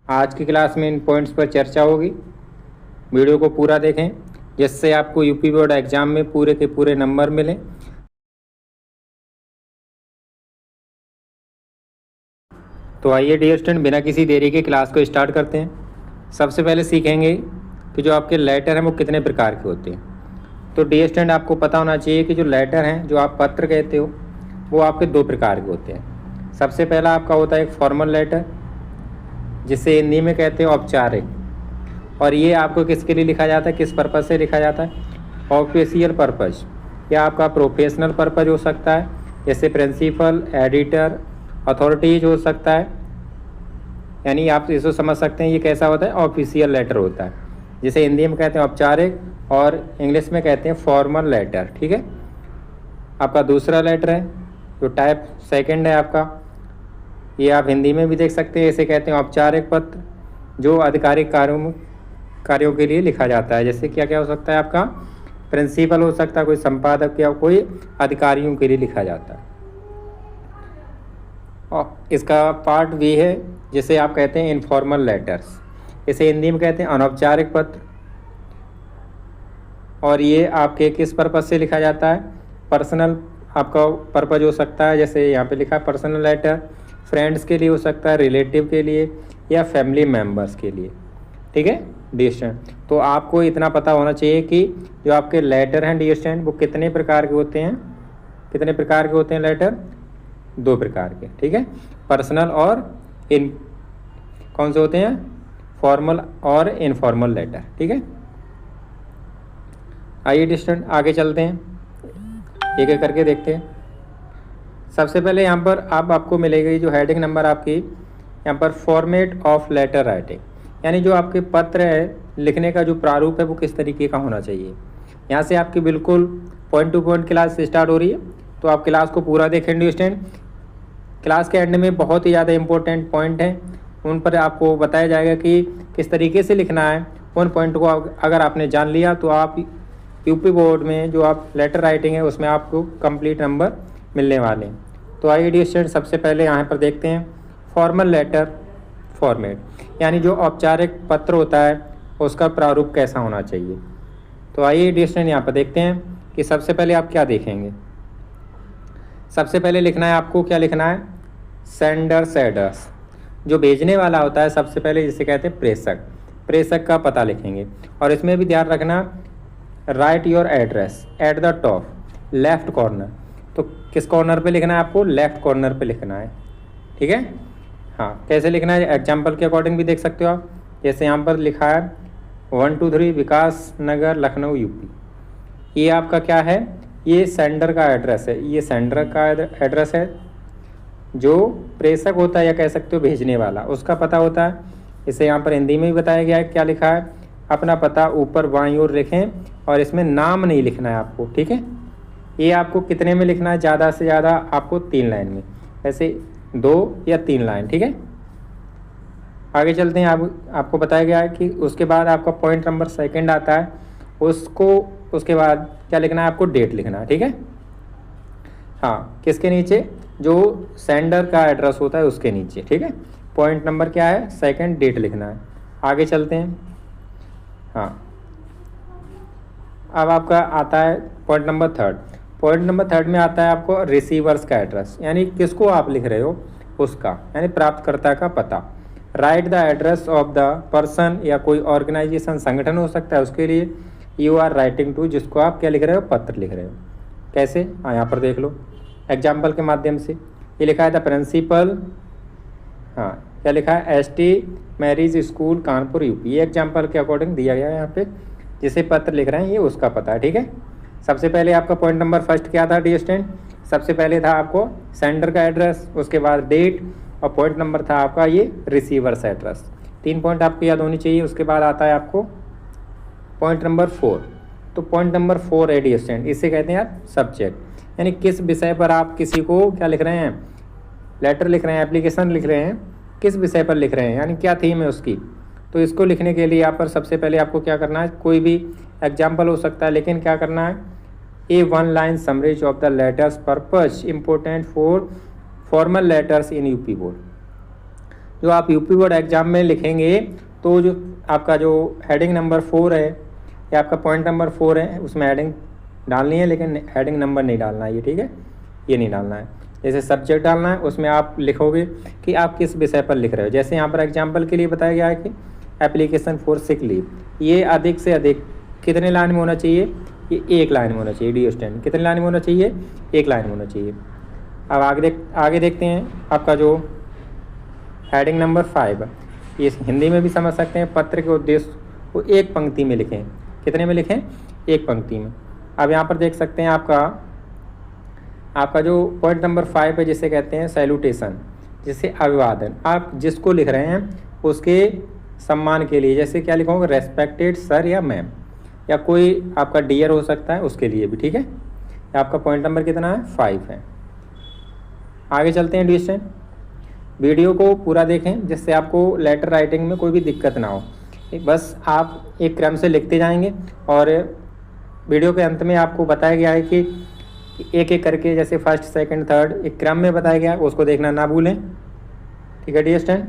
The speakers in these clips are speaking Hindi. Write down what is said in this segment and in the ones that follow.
आज की क्लास में इन पॉइंट्स पर चर्चा होगी। वीडियो को पूरा देखें जिससे आपको यूपी बोर्ड एग्जाम में पूरे के पूरे नंबर मिलें। तो आइए डियर स्टूडेंट, बिना किसी देरी के क्लास को स्टार्ट करते हैं। सबसे पहले सीखेंगे कि जो आपके लेटर हैं वो कितने प्रकार के होते हैं। तो डियर स्टूडेंट, आपको पता होना चाहिए कि जो लेटर हैं, जो आप पत्र कहते हो, वो आपके दो प्रकार के होते हैं। सबसे पहला आपका होता है एक फॉर्मल लेटर, जिसे हिंदी में कहते हैं औपचारिक। और ये आपको किसके लिए लिखा जाता है, किस पर्पज़ से लिखा जाता है? ऑफिशियल पर्पज़, या आपका प्रोफेशनल पर्पज़ हो सकता है, जैसे प्रिंसिपल, एडिटर, अथॉरिटीज हो सकता है। यानी आप इसको समझ सकते हैं ये कैसा होता है, ऑफिशियल लेटर होता है, जिसे हिंदी में कहते हैं औपचारिक और इंग्लिश में कहते हैं फॉर्मल लेटर। ठीक है। आपका दूसरा लेटर है जो टाइप सेकंड है आपका, ये आप हिंदी में भी देख सकते हैं, इसे कहते हैं औपचारिक पत्र, जो आधिकारिक कार्यों के लिए लिखा जाता है। जैसे क्या क्या हो सकता है आपका, प्रिंसिपल हो सकता है, कोई संपादक या कोई अधिकारियों के लिए लिखा जाता है। और इसका पार्ट भी है जिसे आप कहते हैं इनफॉर्मल लेटर्स, इसे हिंदी में कहते हैं अनौपचारिक पत्र। और ये आपके किस पर्पज़ से लिखा जाता है? पर्सनल आपका पर्पज़ हो सकता है, जैसे यहाँ पे लिखा है पर्सनल लेटर, फ्रेंड्स के लिए हो सकता है, रिलेटिव के लिए, या फैमिली मेम्बर्स के लिए। ठीक है डियर स्टूडेंट, तो आपको इतना पता होना चाहिए कि जो आपके लेटर हैं डियर स्टूडेंट, वो कितने प्रकार के होते हैं। कितने प्रकार के होते हैं लेटर? दो प्रकार के। ठीक है, पर्सनल और कौन से होते हैं? फॉर्मल और इनफॉर्मल लेटर। ठीक है, आइए डियर स्टूडेंट आगे चलते हैं, एक एक करके देखते हैं। सबसे पहले यहाँ पर आपको मिलेगी जो हेडिंग नंबर आपकी यहाँ पर, फॉर्मेट ऑफ लेटर राइटिंग, यानी जो आपके पत्र है लिखने का जो प्रारूप है वो किस तरीके का होना चाहिए। यहाँ से आपकी बिल्कुल point two point class start हो रही है, तो आप क्लास को पूरा देखें डियर स्टूडेंट। क्लास के एंड में बहुत ही ज़्यादा इंपॉर्टेंट पॉइंट हैं, उन पर आपको बताया जाएगा कि किस तरीके से लिखना है। उन पॉइंट को अगर आपने जान लिया तो आप यूपी बोर्ड में जो आप लेटर राइटिंग है उसमें आपको कंप्लीट नंबर मिलने वाले हैं। तो आइए डियर स्टूडेंट, सबसे पहले यहाँ पर देखते हैं फॉर्मल लेटर फॉर्मेट, यानी जो औपचारिक पत्र होता है उसका प्रारूप कैसा होना चाहिए। तो आइए डियर स्टूडेंट यहाँ पर देखते हैं कि सबसे पहले आप क्या देखेंगे। सबसे पहले लिखना है आपको, क्या लिखना है? सेंडर्स एड्रेस, जो भेजने वाला होता है सबसे पहले जिसे कहते हैं प्रेषक, प्रेषक का पता लिखेंगे। और इसमें भी ध्यान रखना, right your address at the top left corner. तो किस कॉर्नर पे लिखना है आपको? लेफ्ट कॉर्नर पे लिखना है। ठीक है, हाँ, कैसे लिखना है एग्जाम्पल के अकॉर्डिंग भी देख सकते हो आप। जैसे यहाँ पर लिखा है 1 2 3 विकास नगर लखनऊ यूपी, ये आपका क्या है? ये सेंडर का एड्रेस है, ये सेंडर का एड्रेस है। जो प्रेषक होता है या कह सकते हो भेजने वाला, उसका पता होता है। इसे यहाँ पर हिंदी में भी बताया गया है, क्या लिखा है? अपना पता ऊपर बाईं ओर लिखें, और इसमें नाम नहीं लिखना है आपको। ठीक है, ये आपको कितने में लिखना है? ज़्यादा से ज़्यादा आपको 3 लाइन में, ऐसे 2 या 3 लाइन। ठीक है, आगे चलते हैं। आपको बताया गया है कि उसके बाद आपका पॉइंट नंबर सेकंड आता है, उसके बाद क्या लिखना है आपको? डेट लिखना है। ठीक है, हाँ, किसके नीचे? जो सेंडर का एड्रेस होता है उसके नीचे। ठीक है, पॉइंट नंबर क्या है? सेकंड, डेट लिखना है। आगे चलते हैं। हाँ, अब आपका आता है point number third. Point number third में आता है आपको रिसीवर्स का एड्रेस, यानी किसको आप लिख रहे हो उसका, यानी प्राप्तकर्ता का पता। Right the address of the person, या कोई ऑर्गेनाइजेशन संगठन हो सकता है उसके लिए यू आर राइटिंग टू, जिसको आप क्या लिख रहे हो? पत्र लिख रहे हो। कैसे? हाँ, यहाँ पर देख लो एग्जाम्पल के माध्यम से। ये लिखा है द प्रिंसिपल, हाँ, क्या लिखा है? ST marriage school Kanpur UP, ये एग्जाम्पल के अकॉर्डिंग दिया गया है यहाँ पे। जिसे पत्र लिख रहे हैं ये उसका पता है। ठीक है, सबसे पहले आपका पॉइंट नंबर फर्स्ट क्या था डियर स्टूडेंट? सबसे पहले था आपको सेंडर का एड्रेस, उसके बाद डेट, और पॉइंट नंबर था आपका ये रिसीवर्स एड्रेस। 3 पॉइंट आपको याद होनी चाहिए। उसके बाद आता है आपको पॉइंट नंबर 4। तो पॉइंट नंबर 4 है डियर स्टूडेंट, इसे कहते हैं आप सब्जेक्ट, यानी किस विषय पर आप किसी को क्या लिख रहे हैं? लेटर लिख रहे हैं, एप्लीकेशन लिख रहे हैं, किस विषय पर लिख रहे हैं, यानी क्या थीम है उसकी। तो इसको लिखने के लिए यहाँ पर सबसे पहले आपको क्या करना है? कोई भी एग्जाम्पल हो सकता है, लेकिन क्या करना है? A 1 line summary of the letters purpose important for formal letters in UP board. जो आप यूपी बोर्ड एग्ज़ाम में लिखेंगे तो जो आपका जो हेडिंग नंबर 4 है या आपका पॉइंट नंबर 4 है उसमें हेडिंग डालनी है, लेकिन हेडिंग नंबर नहीं डालना है ये, ठीक है, ये नहीं डालना है। जैसे सब्जेक्ट डालना है उसमें आप लिखोगे कि आप किस विषय पर लिख रहे हो। जैसे यहाँ पर एग्जाम्पल के लिए बताया गया है कि एप्लीकेशन फॉर सिक लीव, ये अधिक से अधिक कितने लाइन में होना चाहिए, ये 1 लाइन में होना चाहिए। डी स्टैंड कितने लाइन में होना चाहिए, 1 लाइन में होना चाहिए। अब आगे देखते हैं आपका जो हेडिंग नंबर 5, ये हिंदी में भी समझ सकते हैं। पत्र के उद्देश्य को 1 पंक्ति में लिखें। कितने में लिखें, 1 पंक्ति में। अब यहाँ पर देख सकते हैं आपका जो पॉइंट नंबर 5 है जिसे कहते हैं सैल्यूटेशन, जिसे अभिवादन। आप जिसको लिख रहे हैं उसके सम्मान के लिए, जैसे क्या लिखोगे, रेस्पेक्टेड सर या मैम, या कोई आपका डियर हो सकता है उसके लिए भी, ठीक है। आपका पॉइंट नंबर कितना है, 5 है। आगे चलते हैं डिस्टेंस। वीडियो को पूरा देखें जिससे आपको लेटर राइटिंग में कोई भी दिक्कत ना हो। बस आप एक क्रम से लिखते जाएंगे और वीडियो के अंत में आपको बताया गया है कि एक एक करके, जैसे फर्स्ट सेकंड थर्ड एक क्रम में बताया गया है, उसको देखना ना भूलें, ठीक है डिस्टेंस।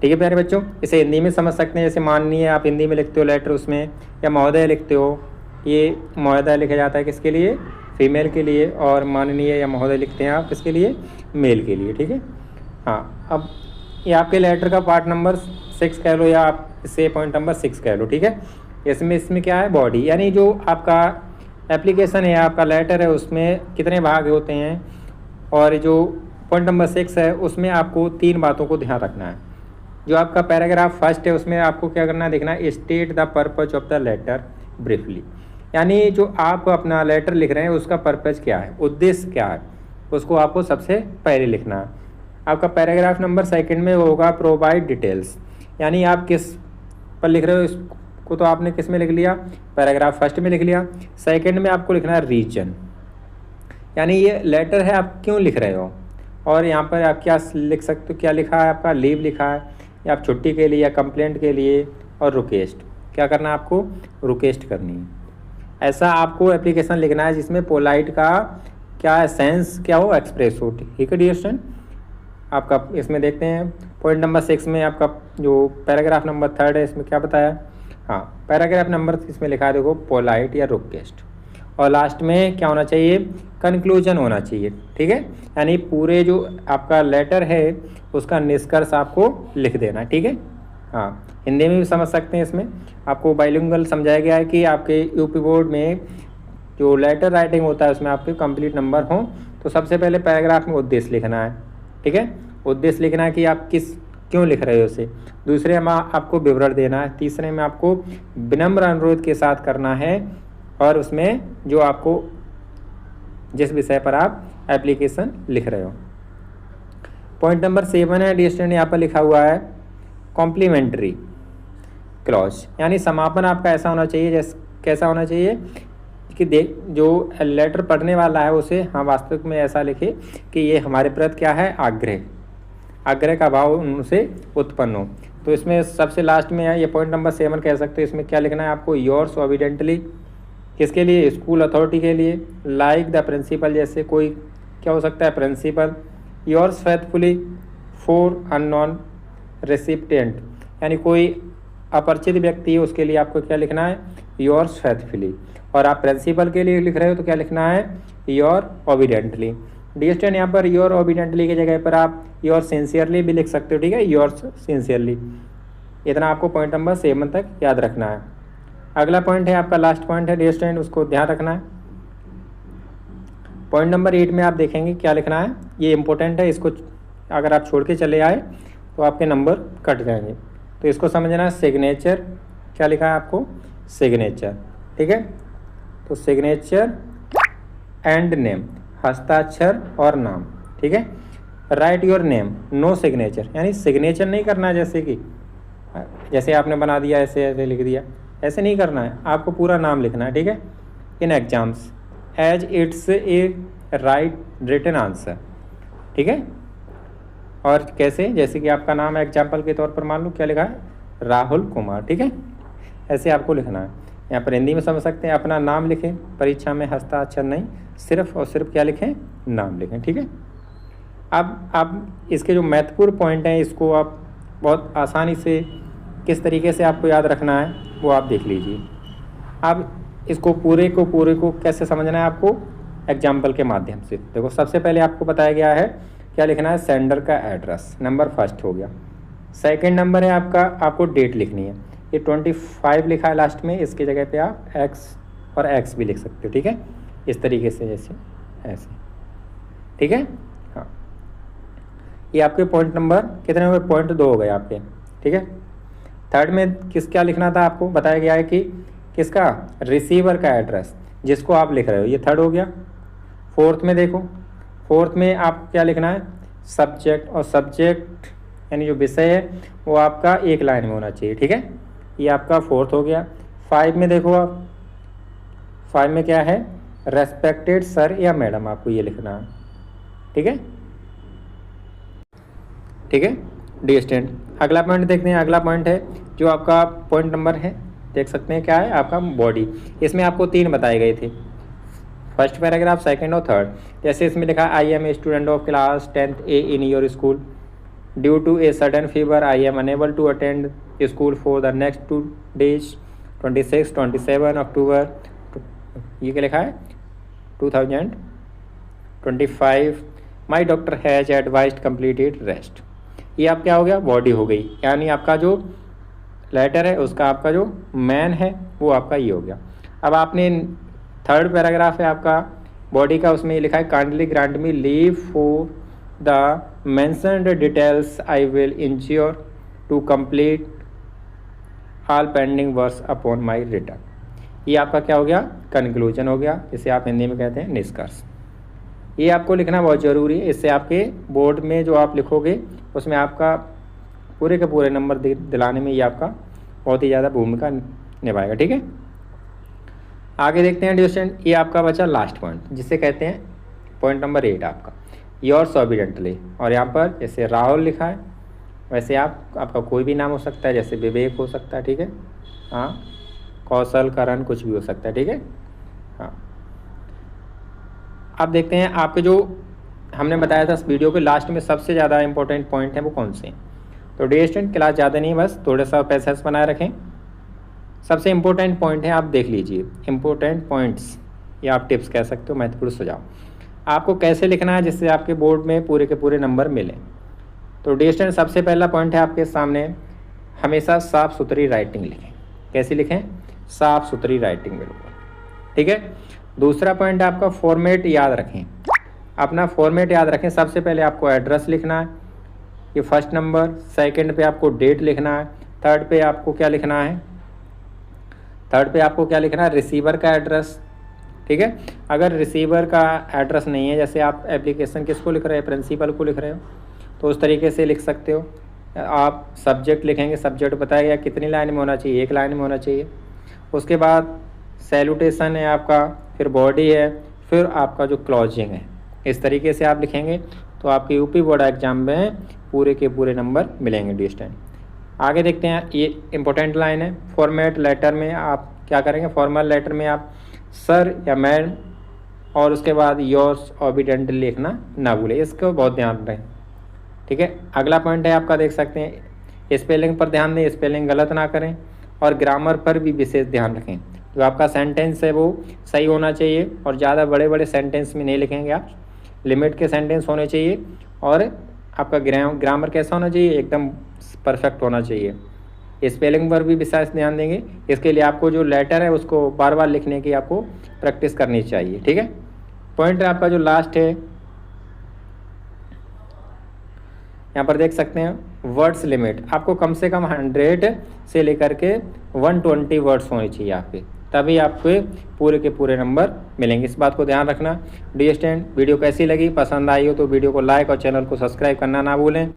ठीक है प्यारे बच्चों, इसे हिंदी में समझ सकते हैं। जैसे माननीय आप हिंदी में लिखते हो लेटर उसमें, या महोदय लिखते हो, ये महोदय लिखा जाता है किसके लिए, फीमेल के लिए, और माननीय या महोदय लिखते हैं आप किसके लिए, मेल के लिए, ठीक है। हाँ, अब ये आपके लेटर का पार्ट नंबर 6 कह लो, या आप इसे पॉइंट नंबर 6 कह लो, ठीक है। इसमें क्या है, बॉडी, यानी जो आपका एप्लीकेशन है, आपका लेटर है, उसमें कितने भाग होते हैं, और जो पॉइंट नंबर 6 है उसमें आपको 3 बातों को ध्यान रखना है। जो आपका पैराग्राफ फर्स्ट है उसमें आपको क्या करना है, देखना है state the purpose of the letter briefly, यानी जो आप अपना लेटर लिख रहे हैं उसका पर्पज क्या है, उद्देश्य क्या है, उसको आपको सबसे पहले लिखना है। आपका पैराग्राफ नंबर 2 में होगा प्रोवाइड डिटेल्स, यानी आप किस पर लिख रहे हो इसको तो आपने किस में लिख लिया, पैराग्राफ फर्स्ट में लिख लिया। 2 में आपको लिखना है रीजन, यानी ये लेटर है आप क्यों लिख रहे हो, और यहाँ पर आप क्या लिख सकते हो, क्या लिखा है आपका, लीव लिखा है, या आप छुट्टी के लिए या कंप्लेंट के लिए, और रिक्वेस्ट, क्या करना है आपको, रिक्वेस्ट करनी है। ऐसा आपको एप्लीकेशन लिखना है जिसमें पोलाइट का क्या सेंस क्या हो, एक्सप्रेस हो, ठीक है डियर स्टूडेंट। आपका इसमें देखते हैं पॉइंट नंबर 6 में आपका जो पैराग्राफ नंबर 3 है इसमें क्या बताया, हाँ पैराग्राफ नंबर इसमें लिखा है देखो पोलाइट या रिक्वेस्ट, और लास्ट में क्या होना चाहिए, कंक्लूजन होना चाहिए, ठीक है। यानी पूरे जो आपका लेटर है उसका निष्कर्ष आपको लिख देना, ठीक है। हाँ, हिंदी में भी समझ सकते हैं। इसमें आपको बाइलिंगुअल समझाया गया है कि आपके यूपी बोर्ड में जो लेटर राइटिंग होता है उसमें आपके कंप्लीट नंबर हों, तो सबसे पहले पैराग्राफ में उद्देश्य लिखना है, ठीक है, उद्देश्य लिखना है कि आप क्यों लिख रहे हो उसे। दूसरे में आपको विवरण देना है। तीसरे में आपको विनम्र अनुरोध के साथ करना है, और उसमें जो आपको जिस विषय पर आप एप्लीकेशन लिख रहे हो। पॉइंट नंबर 7 है डियर स्टूडेंट, यहाँ पर लिखा हुआ है कॉम्प्लीमेंट्री क्लॉज, यानी समापन आपका ऐसा होना चाहिए, जैसे कैसा होना चाहिए कि जो लेटर पढ़ने वाला है उसे हाँ वास्तविक में ऐसा लिखे कि ये हमारे प्रति क्या है, आग्रह का भाव उनसे उत्पन्न हो। तो इसमें सबसे लास्ट में है ये पॉइंट नंबर 7 कह सकते हो। इसमें क्या लिखना है आपको, योर्स ओबिडेंटली, किसके लिए, स्कूल अथॉरिटी के लिए, लाइक द प्रिंसिपल, जैसे कोई क्या हो सकता है principal, yours faithfully for unknown recipient, यानी कोई अपरिचित व्यक्ति है उसके लिए आपको क्या लिखना है, योर्स फेथफुली, और आप प्रिंसिपल के लिए लिख रहे हो तो क्या लिखना है, योर ओबिडेंटली। डियर स्टूडेंट, यहाँ पर योर ओबिडेंटली की जगह पर आप योर सिंसियरली भी लिख सकते हो, ठीक है, योर्स सिंसियरली। इतना आपको पॉइंट नंबर 7 तक याद रखना है। अगला पॉइंट है आपका लास्ट पॉइंट है डियर स्टूडेंट, उसको ध्यान रखना है। पॉइंट नंबर 8 में आप देखेंगे क्या लिखना है, ये इंपॉर्टेंट है, इसको अगर आप छोड़ के चले आए तो आपके नंबर कट जाएंगे। तो इसको समझना है, सिग्नेचर, क्या लिखा है आपको, सिग्नेचर, ठीक है। तो सिग्नेचर एंड नेम, हस्ताक्षर और नाम, ठीक है। Write your name, no signature, यानी सिग्नेचर नहीं करना है, जैसे आपने बना दिया ऐसे लिख दिया, ऐसे नहीं करना है, आपको पूरा नाम लिखना है, ठीक है। In exams as it's a right written answer, ठीक है। और कैसे, जैसे कि आपका नाम एग्जाम्पल के तौर पर मान लो क्या लिखा है, राहुल कुमार, ठीक है, ऐसे आपको लिखना है। यहाँ पर हिंदी में समझ सकते हैं, अपना नाम लिखें, परीक्षा में हस्ताक्षर नहीं, सिर्फ और सिर्फ क्या लिखें, नाम लिखें, ठीक है। अब आप इसके जो महत्वपूर्ण पॉइंट हैं इसको आप बहुत आसानी से किस तरीके से आपको याद रखना है वो आप देख लीजिए। अब इसको पूरे को कैसे समझना है आपको, एग्जाम्पल के माध्यम से। देखो सबसे पहले आपको बताया गया है क्या लिखना है, सेंडर का एड्रेस, नंबर फर्स्ट हो गया। सेकंड नंबर है आपका, आपको डेट लिखनी है। ये 25 लिखा है लास्ट में, इसकी जगह पे आप एक्स और एक्स भी लिख सकते हो, ठीक है, इस तरीके से, जैसे ऐसे, ठीक है। हाँ, ये आपके पॉइंट नंबर कितने हो गए, पॉइंट 2 हो गए आपके, ठीक है। थर्ड में क्या लिखना था आपको बताया गया है कि किसका, रिसीवर का एड्रेस जिसको आप लिख रहे हो, ये थर्ड हो गया। फोर्थ में देखो, फोर्थ में आप क्या लिखना है, सब्जेक्ट, और सब्जेक्ट यानी जो विषय है वो आपका एक लाइन में होना चाहिए, ठीक है, ये आपका फोर्थ हो गया। 5 में देखो आप, 5 में क्या है, रेस्पेक्टेड सर या मैडम, आपको ये लिखना है, ठीक है, ठीक है डी स्टूडेंट। अगला पॉइंट देखते हैं। अगला पॉइंट है जो आपका पॉइंट नंबर है, देख सकते हैं क्या है आपका, बॉडी। इसमें आपको 3 बताए गए थे, फर्स्ट पैराग्राफ, सेकंड और थर्ड। जैसे इसमें लिखा I am a student of class 10th a in your school, due to a sudden fever I am unable to attend school for the next 2 days 26 27 October. ये क्या लिखा है, 2025। My doctor has advised completed rest. ये आप क्या हो गया, बॉडी हो गई, यानी आपका जो लेटर है उसका आपका जो मैन है वो आपका ये हो गया। अब आपने थर्ड पैराग्राफ है आपका बॉडी का, उसमें लिखा है kindly grant me leave for the mentioned details, I will ensure to complete all pending works upon my return. ये आपका क्या हो गया, कंक्लूजन हो गया, इसे आप हिंदी में कहते हैं निष्कर्ष। ये आपको लिखना बहुत ज़रूरी है, इससे आपके बोर्ड में जो आप लिखोगे उसमें आपका पूरे के पूरे नंबर दिलाने में ये आपका बहुत ही ज़्यादा भूमिका निभाएगा, ठीक है। आगे देखते हैं डियर स्टूडेंट, ये आपका बचा लास्ट पॉइंट जिसे कहते हैं पॉइंट नंबर 8 आपका, योर्स ऑबिडेंटली। और यहाँ पर जैसे राहुल लिखा है वैसे आपका कोई भी नाम हो सकता है, जैसे विवेक हो सकता है, ठीक है, हाँ, कौशल, करण, कुछ भी हो सकता है, ठीक है। हाँ, अब देखते हैं आपके जो हमने बताया था इस वीडियो के लास्ट में सबसे ज़्यादा इंपॉर्टेंट पॉइंट है वो कौन से हैं। तो डियर स्टूडेंट क्लास ज़्यादा नहीं, बस थोड़ा सा पैसेज बनाए रखें। सबसे इम्पोर्टेंट पॉइंट है, आप देख लीजिए इम्पोर्टेंट पॉइंट्स, या आप टिप्स कह सकते हो, महत्वपूर्ण सुझाव। आपको कैसे लिखना है जिससे आपके बोर्ड में पूरे के पूरे नंबर मिलें। तो डियर स्टूडेंट सबसे पहला पॉइंट है आपके सामने, हमेशा साफ़ सुथरी राइटिंग लिखें। कैसी लिखें, साफ़ सुथरी राइटिंग, बिल्कुल, ठीक है। दूसरा पॉइंट आपका फॉर्मेट याद रखें, अपना फॉर्मेट याद रखें। सबसे पहले आपको एड्रेस लिखना है, ये फर्स्ट नंबर, सेकंड पे आपको डेट लिखना है, थर्ड पे आपको क्या लिखना है, रिसीवर का एड्रेस, ठीक है। अगर रिसीवर का एड्रेस नहीं है, जैसे आप एप्लीकेशन किसको लिख रहे हैं, प्रिंसिपल को लिख रहे हो, तो उस तरीके से लिख सकते हो। आप सब्जेक्ट लिखेंगे, सब्जेक्ट बताया गया कितनी लाइन में होना चाहिए, 1 लाइन में होना चाहिए। उसके बाद सैल्यूटेशन है आपका, फिर बॉडी है, फिर आपका जो क्लोजिंग है, इस तरीके से आप लिखेंगे तो आपके यूपी बोर्ड एग्जाम में पूरे के पूरे नंबर मिलेंगे डी स्टूडेंट। आगे देखते हैं, ये इंपॉर्टेंट लाइन है, फॉर्मेट लेटर में आप क्या करेंगे, फॉर्मल लेटर में आप सर या मैम और उसके बाद योर्स ऑबिडेंटली लिखना ना भूलें, इसको बहुत ध्यान रखें, ठीक है। अगला पॉइंट है आपका, देख सकते हैं स्पेलिंग पर ध्यान दें, स्पेलिंग गलत ना करें, और ग्रामर पर भी विशेष ध्यान रखें। जो आपका सेंटेंस है वो सही होना चाहिए, और ज़्यादा बड़े बड़े सेंटेंस में नहीं लिखेंगे आप, लिमिट के सेंटेंस होने चाहिए। और आपका ग्रामर कैसा होना चाहिए, एकदम परफेक्ट होना चाहिए। स्पेलिंग पर भी विशेष ध्यान देंगे, इसके लिए आपको जो लेटर है उसको बार बार लिखने की आपको प्रैक्टिस करनी चाहिए, ठीक है। पॉइंट आपका जो लास्ट है, यहाँ पर देख सकते हैं वर्ड्स लिमिट, आपको कम से कम 100 से लेकर के 120 वर्ड्स होने चाहिए आपके, तभी आपके पूरे के पूरे नंबर मिलेंगे। इस बात को ध्यान रखना। डियर स्टूडेंट, वीडियो कैसी लगी, पसंद आई हो तो वीडियो को लाइक और चैनल को सब्सक्राइब करना ना भूलें।